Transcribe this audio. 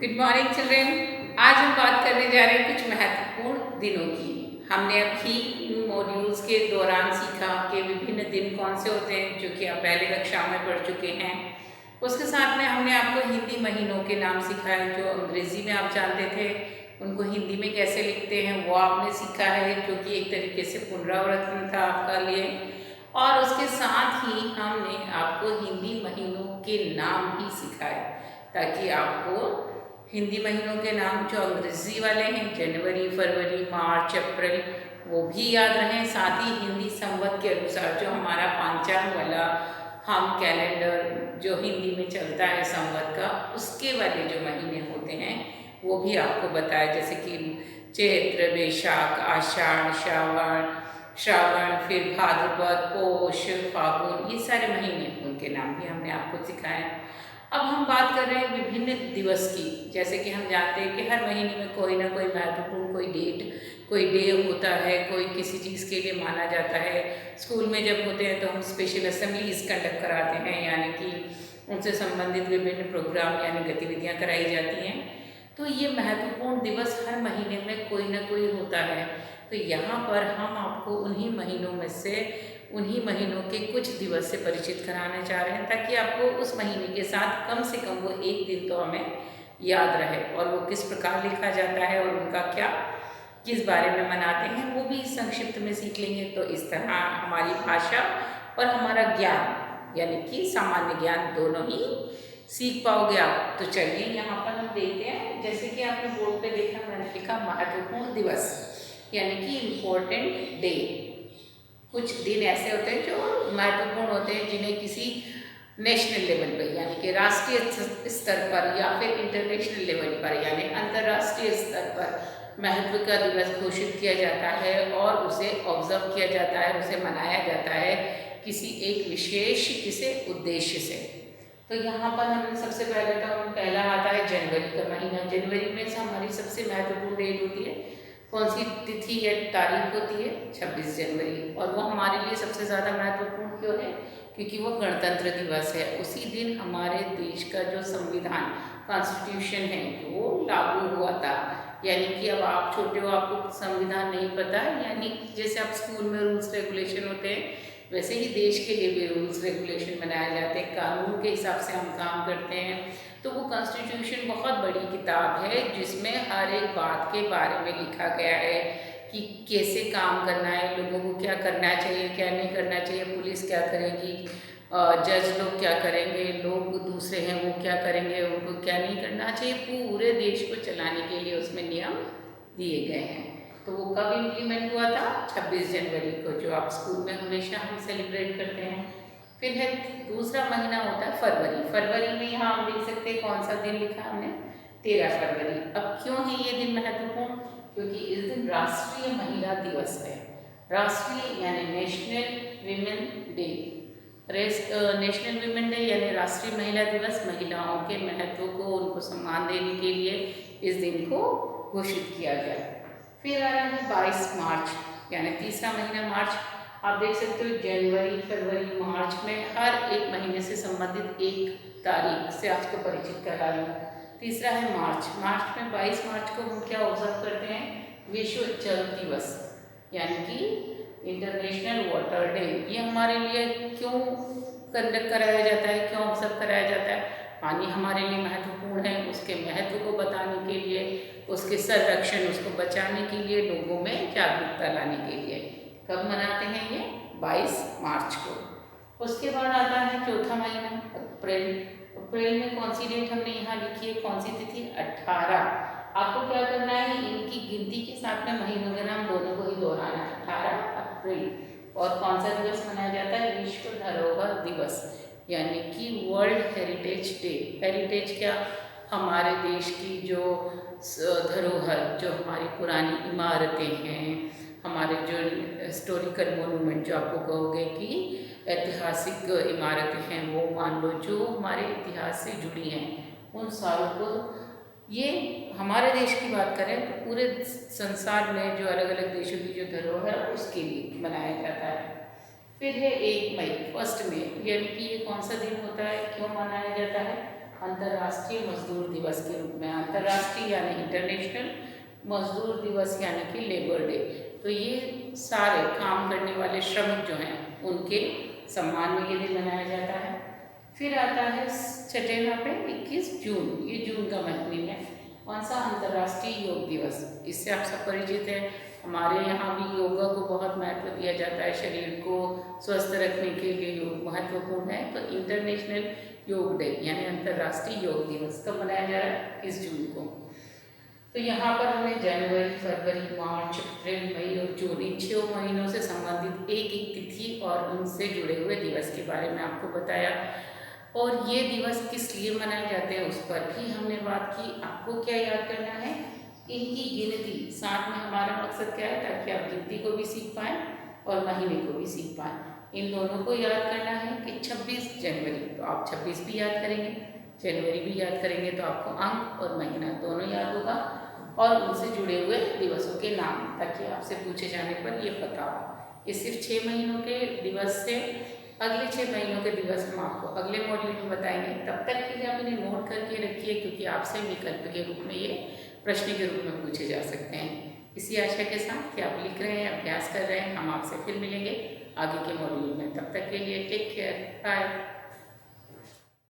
Good morning children. आज हम बात करने जा रहे हैं कुछ महत्वपूर्ण दिनों की। हमने अभी इन मॉड्यूल्स के दौरान सीखा कि विभिन्न दिन कौन से होते हैं, जो कि आप पहले कक्षा में पढ़ चुके हैं। उसके साथ में हमने आपको हिंदी महीनों के नाम सिखाए, जो अंग्रेज़ी में आप जानते थे उनको हिंदी में कैसे लिखते हैं वो आपने सीखा है, जो कि एक तरीके से पुनरावृत्तन था आपका लिए। और उसके साथ ही हमने आपको हिंदी महीनों के नाम भी सिखाए, ताकि आपको हिंदी महीनों के नाम जो अंग्रेज़ी वाले हैं जनवरी, फरवरी, मार्च, अप्रैल, वो भी याद रहें। साथ ही हिंदी संवत के अनुसार जो हमारा पांचांग वाला हम कैलेंडर जो हिंदी में चलता है संवत का, उसके वाले जो महीने होते हैं वो भी आपको बताया, जैसे कि चैत्र, वैशाख, आषाढ़, श्रावण, फिर भाद्रपद, पोष, फागुन, ये सारे महीने उनके नाम भी हमने आपको सिखाए। अब हम बात कर रहे हैं विभिन्न दिवस की। जैसे कि हम जानते हैं कि हर महीने में कोई ना कोई महत्वपूर्ण कोई डेट, कोई डे होता है, कोई किसी चीज़ के लिए माना जाता है। स्कूल में जब होते हैं तो हम स्पेशल असेंबलीज कंडक्ट कराते हैं, यानी कि उनसे संबंधित विभिन्न प्रोग्राम यानी गतिविधियाँ कराई जाती हैं। तो ये महत्वपूर्ण दिवस हर महीने में कोई ना कोई होता है। तो यहाँ पर हम आपको उन्हीं महीनों में से उन्हीं महीनों के कुछ दिवस से परिचित कराना चाह रहे हैं, ताकि आपको उस महीने के साथ कम से कम वो एक दिन तो हमें याद रहे, और वो किस प्रकार लिखा जाता है और उनका क्या, किस बारे में मनाते हैं, वो भी संक्षिप्त में सीख लेंगे। तो इस तरह हमारी भाषा और हमारा ज्ञान यानी कि सामान्य ज्ञान दोनों ही सीख पाओगे आप। तो चलिए यहाँ पर हम देखते हैं, जैसे कि आपने बोर्ड पे देखा, मैंने लिखा महत्वपूर्ण दिवस यानी कि इम्पोर्टेंट डे। कुछ दिन ऐसे होते हैं जो महत्वपूर्ण होते हैं, जिन्हें किसी नेशनल लेवल पर यानी कि राष्ट्रीय स्तर पर या फिर इंटरनेशनल लेवल पर यानी अंतर्राष्ट्रीय स्तर पर महत्व का दिवस घोषित किया जाता है और उसे ऑब्जर्व किया जाता है, उसे मनाया जाता है किसी एक विशेष किसी उद्देश्य से। तो यहाँ पर हम सबसे पहला आता है जनवरी का महीना। जनवरी में से हमारी सबसे महत्वपूर्ण डेट होती है, कौन सी तिथि या तारीख होती है? 26 जनवरी। और वो हमारे लिए सबसे ज़्यादा महत्वपूर्ण क्यों है? क्योंकि वो गणतंत्र दिवस है। उसी दिन हमारे देश का जो संविधान कॉन्स्टिट्यूशन है वो लागू हुआ था। यानी कि अब आप छोटे हो, आपको संविधान नहीं पता है, यानी जैसे आप स्कूल में रूल्स रेगुलेशन होते हैं, वैसे ही देश के लिए भी रूल्स रेगुलेशन बनाए जाते हैं, कानून के हिसाब से हम काम करते हैं। तो वो कॉन्स्टिट्यूशन बहुत बड़ी किताब है, जिसमें हर एक बात के बारे में लिखा गया है कि कैसे काम करना है, लोगों को क्या करना चाहिए, क्या नहीं करना चाहिए, पुलिस क्या करेगी, जज लोग क्या करेंगे, लोग दूसरे हैं वो क्या करेंगे, उनको क्या नहीं करना चाहिए। पूरे देश को चलाने के लिए उसमें नियम दिए गए हैं। तो वो कब इम्प्लीमेंट हुआ था? 26 जनवरी को, जो आप स्कूल में हमेशा हम सेलिब्रेट करते हैं। फिर है दूसरा महीना होता है फरवरी। फरवरी में यहाँ हम देख सकते हैं कौन सा दिन लिखा हमने, 13 फरवरी। अब क्यों है ये दिन महत्वपूर्ण? क्योंकि इस दिन राष्ट्रीय महिला दिवस है। राष्ट्रीय यानी national women day. National women day यानी राष्ट्रीय महिला दिवस, महिलाओं के महत्व को, उनको सम्मान देने के लिए इस दिन को घोषित किया गया। फिर आ रहा है 22 मार्च यानी तीसरा महीना मार्च। आप देख सकते हो जनवरी, फरवरी, मार्च में हर एक महीने से संबंधित एक तारीख से आपको परिचित करा लूँ। तीसरा है मार्च। मार्च में 22 मार्च को हम क्या ऑब्जर्व करते हैं? विश्व जल दिवस यानी कि इंटरनेशनल वाटर डे। ये हमारे लिए क्यों कंडक्ट कराया जाता है, क्यों ऑब्जर्व कराया जाता है? पानी हमारे लिए महत्वपूर्ण है, उसके महत्व को बताने के लिए, उसके संरक्षण, उसको बचाने के लिए, लोगों में जागरूकता लाने के लिए। कब मनाते हैं ये? 22 मार्च को। उसके बाद आता है चौथा महीना अप्रैल। अप्रैल में कौन सी डेट हमने यहाँ लिखी है, कौन सी तिथि? 18। आपको क्या करना है, इनकी गिनती के साथ में महीनों के नाम दोनों को ही दोहराना है। 18 अप्रैल। और कौन सा दिवस मनाया जाता है? विश्व धरोहर दिवस यानी कि वर्ल्ड हेरिटेज डे। हेरिटेज क्या? हमारे देश की जो धरोहर, जो हमारी पुरानी इमारतें हैं, हमारे जो हिस्टोरिकल मोनूमेंट, जो आपको कहोगे कि ऐतिहासिक इमारतें हैं, वो मान लो जो हमारे इतिहास से जुड़ी हैं, उन सारों को, ये हमारे देश की बात करें तो पूरे संसार में जो अलग अलग देशों की जो धरोहर है उसके लिए मनाया जाता है। फिर है 1 मई, 1 मई, यानी कि ये कौन सा दिन होता है, क्यों मनाया जाता है? अंतर्राष्ट्रीय मजदूर दिवस के रूप में। अंतर्राष्ट्रीय यानी इंटरनेशनल, मजदूर दिवस यानी कि लेबर डे। तो ये सारे काम करने वाले श्रमिक जो हैं उनके सम्मान में ये दिन मनाया जाता है। फिर आता है छठे पे 21 जून। ये जून का महीने में कौन सा? अंतर्राष्ट्रीय योग दिवस। इससे आप सब परिचित हैं। हमारे यहाँ भी योगा को बहुत महत्व दिया जाता है। शरीर को स्वस्थ रखने के लिए योग महत्वपूर्ण है। तो इंटरनेशनल योग डे यानी अंतर्राष्ट्रीय योग दिवस कब मनाया जा रहा है? 21 जून को। तो यहाँ पर हमें जनवरी, फरवरी, मार्च, अप्रैल, मई और जून इन 6 महीनों से संबंधित एक एक तिथि और उनसे जुड़े हुए दिवस के बारे में आपको बताया। और ये दिवस किस लिए मनाए जाते हैं उस पर भी हमने बात की। आपको क्या याद करना है? इनकी गिनती, साथ में हमारा मकसद क्या है? ताकि आप गिनती को भी सीख पाएँ और महीने को भी सीख पाएँ। इन दोनों को याद करना है कि 26 जनवरी, तो आप 26 भी याद करेंगे, जनवरी भी याद करेंगे, तो आपको अंक और महीना दोनों याद होगा और उनसे जुड़े हुए दिवसों के नाम, ताकि आपसे पूछे जाने पर ये पता हो। ये सिर्फ 6 महीनों के दिवस से अगले 6 महीनों के दिवस हम आपको अगले मॉड्यूल में बताएंगे। तब तक के लिए आप इन्हें नोट करके रखिए, क्योंकि आपसे विकल्प के रूप में ये प्रश्न के रूप में पूछे जा सकते हैं। इसी आशा के साथ कि आप लिख रहे हैं, अभ्यास कर रहे हैं, हम आपसे फिर मिलेंगे आगे के मॉड्यूल में। तब तक के लिए टेक केयर, बाय।